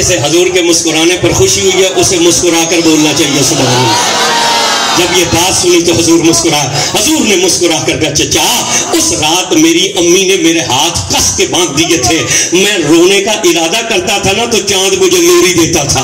جسے حضور کے مسکرانے پر خوشی ہوئی ہے اسے مسکرا کر بولنا چاہیے سبحان اللہ۔ جب یہ بات سنی تو حضور مسکرا، حضور نے مسکرا کر کہا چچا اس رات میری امی نے میرے ہاتھ کس کے باندھ دیے تھے، میں رونے کا ارادہ کرتا تھا نا تو چاند مجھے لوری دیتا تھا،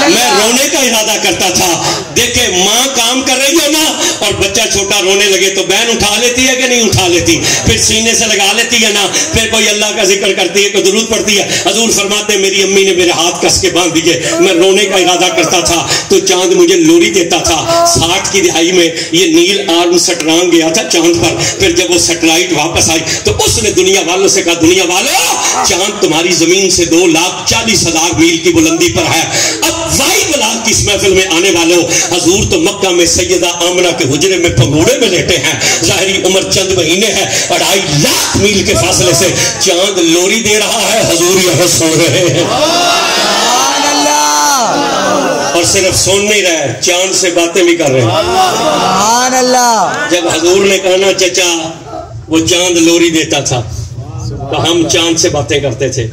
میں رونے کا ارادہ کرتا تھا۔ دیکھے ماں کام کر رہی ہے نا اور بچہ چھوٹا رونے لگے تو بہن اٹھا لیتی ہے کہ نہیں اٹھا لیتی، پھر سینے سے لگا لیتی ہے نا، پھر کوئی اللہ کا ذکر کرتی ہے کوئی درود پڑھتی ہے۔ حضور فرماتے ہیں میری امی نے میرے ہاتھ کس کے باندھ دیے، میں رونے کا ارادہ کرتا تھا تو چاند مجھے لوری دیتا تھا۔ 60 کی دہائی میں یہ نیل آرم سٹرانگ گیا تھا چاند پر، پھر جب وہ سیٹلائٹ واپس آئی تو اس نے دنیا والوں سے کہا دنیا والوں چاند تمہاری زمین سے 2,40,000 میل کی بلندی پر ہے، اب وائی بلاک کی اس محفل میں آنے والوں حضور تو مکہ میں سیدہ آمنہ کے حجرے میں پگوڑے میں لیٹے ہیں، ظاہری عمر چند مہینے ہے، 2.5 لاکھ میل کے فاصلے سے چاند لوری دے رہا ہے، حضور یہاں سو رہے ہیں اور صرف سن نہیں رہے چاند سے باتیں بھی کر رہے ہیں سبحان اللہ۔ جب حضور نے کہا نا چچا وہ چاند لوری دیتا تھا تو ہم چاند سے باتیں کرتے تھے،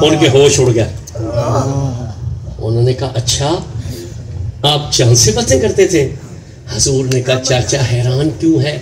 ان کے ہوش اڑ گئے۔ انہوں نے کہا اچھا آپ چاند سے باتیں کرتے تھے؟ حضور نے کہا چاچا حیران کیوں ہے،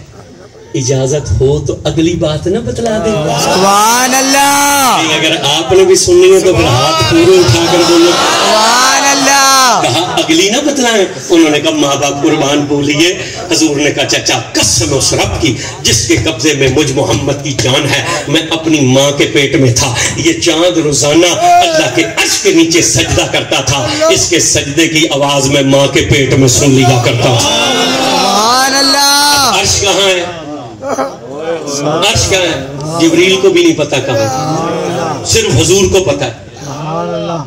اجازت ہو تو اگلی بات نہ بتلا دیں سبحان اللہ۔ اگر آپ نے بھی سننی ہے تو پھر ہاتھ پورے اٹھا کر بولو سبحان اللہ۔ کہا اگلی نہ بتلائیں؟ انہوں نے کہا ماں باپ قربان بولیے۔ حضور نے کہا چچا قسم اس رب کی جس کے قبضے میں مجھ محمد کی جان ہے، میں اپنی ماں کے پیٹ میں تھا، یہ چاند روزانہ اللہ کے عرش کے نیچے سجدہ کرتا تھا، اس کے سجدے کی آواز میں ماں کے پیٹ میں سن لیا کرتا تھا سبحان اللہ۔ عرش کہاں ہے؟ عرش کہاں ہے؟ جبریل کو بھی نہیں پتا کہاں، صرف حضور کو پتا ہے،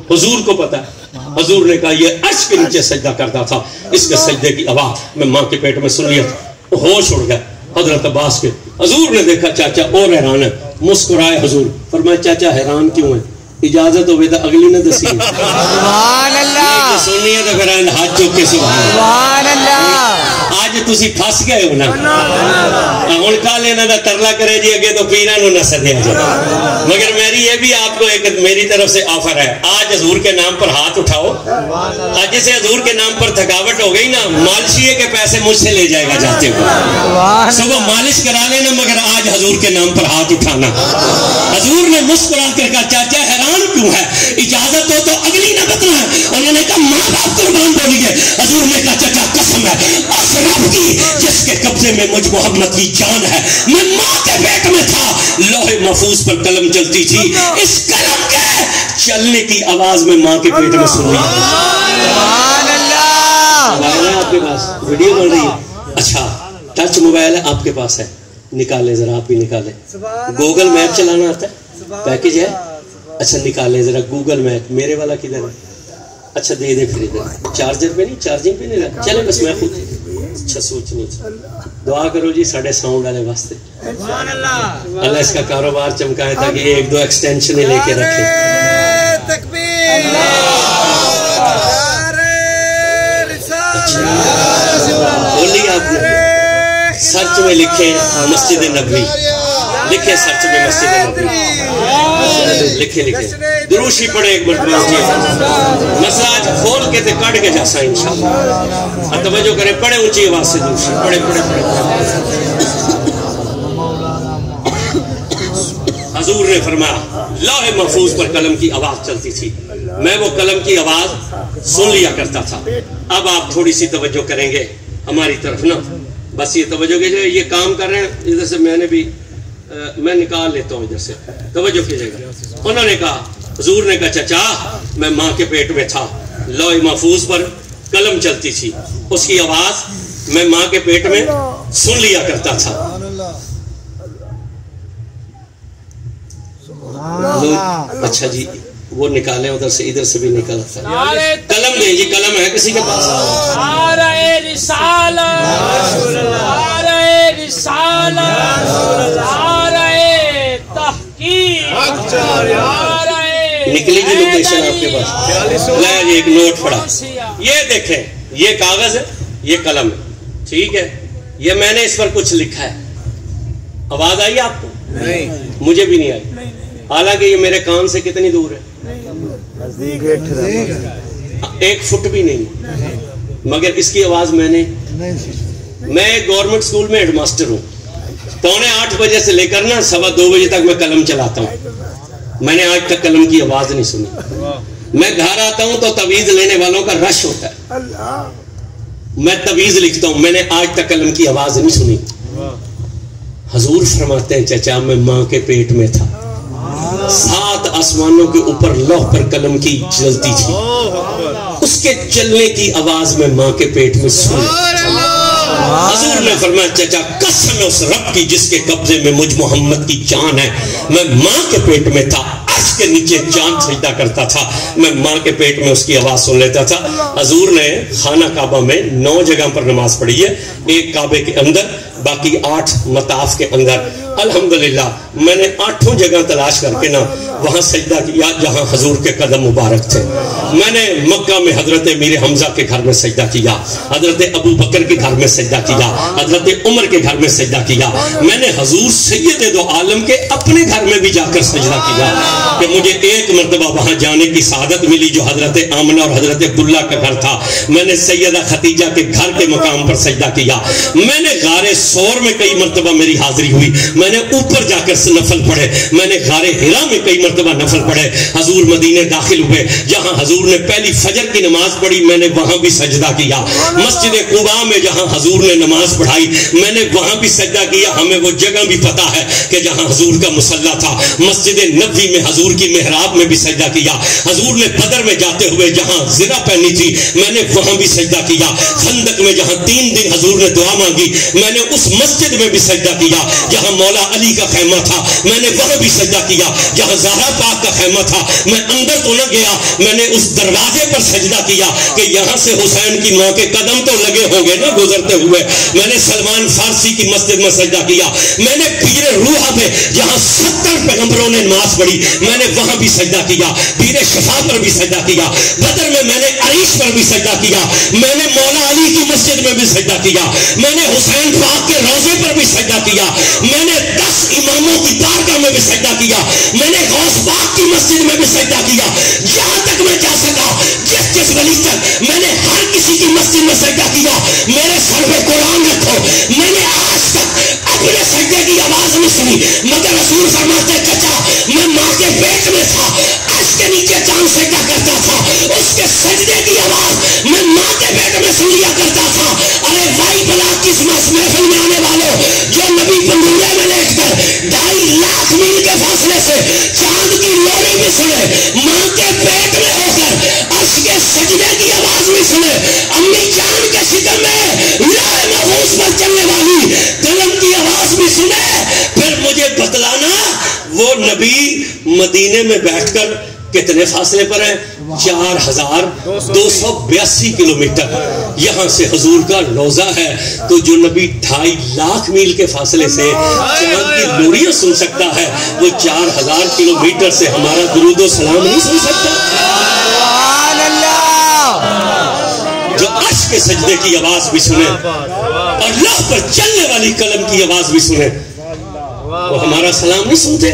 حضور کو پتا ہے۔ حضور نے کہا یہ عرش کے نیچے سجدہ کرتا تھا، اس کے سجدے کی آواز میں ماں کے پیٹ میں سن لیا تھا، ہوش اڑ گیا حضرت عباس کے۔ حضور نے دیکھا چاچا اور حیران ہے، مسکرائے حضور، فرمایا چاچا حیران کیوں ہے، اجازت ہوئے تو اگلی نہ دسی سبحان اللہ، سننی ہے تو پھر ہاتھ چوک کے سبحان اللہ۔ آج تسی پھس گئے ہو نا، ہن کل انہاں دا ترلا کرے جی اگے تو پیراں نوں نہ سدیا جائے، مگر میری یہ بھی آپ کو ایک میری طرف سے آفر ہے، آج حضور کے نام پر ہاتھ اٹھاؤ، آج جسے حضور کے نام پر تھکاوٹ ہو گئی نا، مالشیے کے پیسے مجھ سے لے جائے گا جاتے ہوئے، صبح مالش کرا لینا مگر آج حضور کے نام پر ہاتھ اٹھانا۔ حضور نے مسکرا کر کہا چاچا حیران کیوں ہے، اجازت ہو تو اگلی نہ بتلائیں؟ انہوں نے کہا ماں باپ قربان بولیے۔ حضور نے کہا چچا قسم ہے اس رب کی جس کے قبضے میں مجھ محمد کی جان ہے، میں ماں کے پیٹ میں تھا، لوح محفوظ پر قلم چلتی تھی، اس قلم کے چلنے کی آواز میں ماں کے پیٹ میں سن لی سبحان اللہ۔ موبائل ہے آپ کے پاس، ویڈیو بن رہی ہے، اچھا ٹچ موبائل ہے آپ کے پاس ہے، نکالیں ذرا، آپ بھی نکالیں، گوگل میپ چلانا آتا ہے، پیکج ہے، اچھا نکالیں ذرا گوگل میپ، میرے والا کدھر ہے، اچھا دے دے پھر ادھر، چارجر پہ نہیں، چارجنگ پہ نہیں رہا، چلے بس میں خود اچھا سوچ نہیں، دعا کرو جی ساڑھے ساؤنڈ والے واسطے، اللہ اس کا کاروبار چمکائے تاکہ ایک دو ایکسٹینشن لے کے رکھے۔ بولیے آپ نے سرچ میں لکھیں مسجد نبوی، لکھیں سرچ میں مسجد نبوی، لکھیں دروشی پڑھے ایک مرتبہ مسئلہ آج کھول کے تے کڑ کے جاسا انشاءاللہ، توجہ کریں، پڑھے اونچی آواز سے دروشی، پڑھے پڑھے پڑھے۔ حضور نے فرمایا لوح محفوظ پر قلم کی آواز چلتی تھی، میں وہ قلم کی آواز سن لیا کرتا تھا۔ اب آپ تھوڑی سی توجہ کریں گے ہماری طرف نا، بس یہ توجہ کیجئے، یہ کام کر رہے ہیں ادھر سے، میں نے بھی میں نکال لیتا ہوں ادھر سے، توجہ کیجئے گا۔ انہوں نے کہا، حضور نے کہا چچا میں ماں کے پیٹ میں تھا، لوح محفوظ پر قلم چلتی تھی، اس کی آواز میں ماں کے پیٹ میں سن لیا کرتا تھا۔ اچھا جی وہ نکالیں ادھر سے، ادھر سے بھی نکالا تھا، قلم دیں جی، قلم ہے کسی کے پاس؟ نکلی کی لوکیشن آپ کے پاس، لے جی ایک نوٹ پڑا، یہ دیکھیں یہ کاغذ ہے، یہ قلم ہے، ٹھیک ہے، یہ میں نے اس پر کچھ لکھا ہے، آواز آئی آپ کو؟ نہیں، مجھے بھی نہیں آئی، حالانکہ یہ میرے کان سے کتنی دور ہے، 1 فٹ بھی نہیں، مگر اس کی آواز میں گورنمنٹ سکول میں ہیڈ ماسٹر ہوں، 7:45 بجے سے لے کر نا 2:15 بجے تک میں قلم چلاتا ہوں، میں نے آج تک قلم کی آواز نہیں سنی۔ میں گھر آتا ہوں تو تویز لینے والوں کا رش ہوتا ہے، میں تویز لکھتا ہوں، میں نے آج تک قلم کی آواز نہیں سنی۔ حضور فرماتے ہیں چچا میں ماں کے پیٹ میں تھا، 7 آسمانوں کے اوپر لوح پر قلم کی چلتی تھی، اس کے چلنے کی آواز میں ماں کے پیٹ میں سنی۔ حضور نے فرمایا چچا قسم اس رب کی جس کے قبضے میں مجھ محمد کی جان ہے، میں ماں کے پیٹ میں تھا، عرش کے نیچے جان سجدہ کرتا تھا، میں ماں کے پیٹ میں اس کی آواز سن لیتا تھا۔ حضور نے خانہ کعبہ میں 9 جگہ پر نماز پڑھی ہے، 1 کعبے کے اندر، باقی 8 مطاف کے اندر۔ الحمدللہ میں نے 8 جگہ تلاش کر کے نا وہاں سجدہ کیا جہاں حضور کے قدم مبارک تھے۔ میں نے مکہ میں حضرت امیر حمزہ کے گھر میں سجدہ کیا، حضرت ابو بکر کے گھر میں سجدہ کیا، حضرت عمر کے گھر میں سجدہ کیا، میں نے حضور سید دو عالم کے اپنے گھر میں بھی جا کر سجدہ کیا کہ مجھے 1 مرتبہ وہاں جانے کی سعادت ملی جو حضرت آمنہ اور حضرت عبداللہ کا گھر تھا۔ میں نے سیدہ خدیجہ کے گھر کے مقام پر سجدہ کیا، میں نے غار ثور میں کئی مرتبہ میری حاضری ہوئی، میں نے اوپر جا کر نفل پڑھے، میں نے غار حرا میں کئی مرتبہ نفل پڑھے۔ حضور مدینے داخل ہوئے، جہاں حضور نے پہلی فجر کی نماز پڑھی میں نے وہاں بھی سجدہ کیا۔ مسجد قباء میں جہاں حضور نے نماز پڑھائی میں نے وہاں بھی سجدہ کیا۔ ہمیں وہ جگہ بھی پتا ہے کہ جہاں حضور کا مصلی تھا۔ مسجد نبوی میں حضور کی محراب میں بھی سجدہ کیا۔ حضور نے بدر میں جاتے ہوئے جہاں زرہ پہنی تھی میں نے وہاں بھی سجدہ کیا۔ خندق میں جہاں 3 دن حضور نے دعا مانگی میں نے اس مسجد میں بھی سجدہ کیا۔ جہاں مولا علی کا خیمہ تھا میں نے وہاں بھی سجدہ کیا۔ جہاں زہرا پاک کا خیمہ تھا میں اندر تو نہ گیا، میں نے اس دروازے پر سجدہ کیا کہ یہاں سے حسین کی ماں کے قدم تو لگے ہوں گے نا گزرتے ہوئے۔ میں نے سلمان فارسی کی مسجد میں سجدہ کیا۔ میں نے پیر روحہ میں جہاں 70 پیغمبروں نے نماز پڑھی میں نے وہاں بھی سجدہ کیا۔ پیر شفا پر بھی سجدہ کیا۔ بدر میں نے عریش پر بھی سجدہ کیا۔ میں نے مولا علی کی مسجد میں بھی سجدہ کیا۔ میں نے حسین پاک کے روضے پر بھی سجدہ کیا۔ میں نے 10 اماموں کی بارگاہ میں بھی سجدہ کیا۔ میں نے غوث پاک کی مسجد میں بھی سجدہ کیا۔ جہاں تک میں جا سکا جس ولی تک میں نے ہر کسی کی مسجد میں سجدہ کیا۔ میرے سر پہ قرآن رکھو، میں نے آج تک اپنے سجدے کی آواز نہیں سنی، مگر رسول فرماتے چچا میں ماں کے پیٹ میں تھا، عرش کے نیچے چاند سجدہ کرتا تھا، اس کے سجدے کی آواز میں ماں کے پیٹ میں سن لیا کرتا تھا۔ ارے وائی بلا کس محفل میں آنے والوں جو نبی پنڈورے میں لیٹ کر 2.5 لاکھ میل کے فاصلے سے چاند کی لوری بھی سنے، ماں کے پیٹ میں ہو کر عرش کے سجدے کی آواز بھی سنے، امی جان کے شکم میں لوح محفوظ پر چلنے والی قلم کی آواز بھی سنے، پھر مجھے بتلانا وہ نبی مدینے میں بیٹھ کر کتنے فاصلے پر ہیں؟ 4282 کلومیٹر یہاں سے حضور کا روضہ ہے، تو جو نبی 2.5 لاکھ میل کے فاصلے سے چاند کی لوریاں سن سکتا ہے وہ 4000 کلومیٹر سے ہمارا درود و سلام نہیں سن سکتا؟ جو عرش کے سجدے کی آواز بھی سنے اور لوح پر چلنے والی قلم کی آواز بھی سنے وہ ہمارا سلام نہیں سنتے؟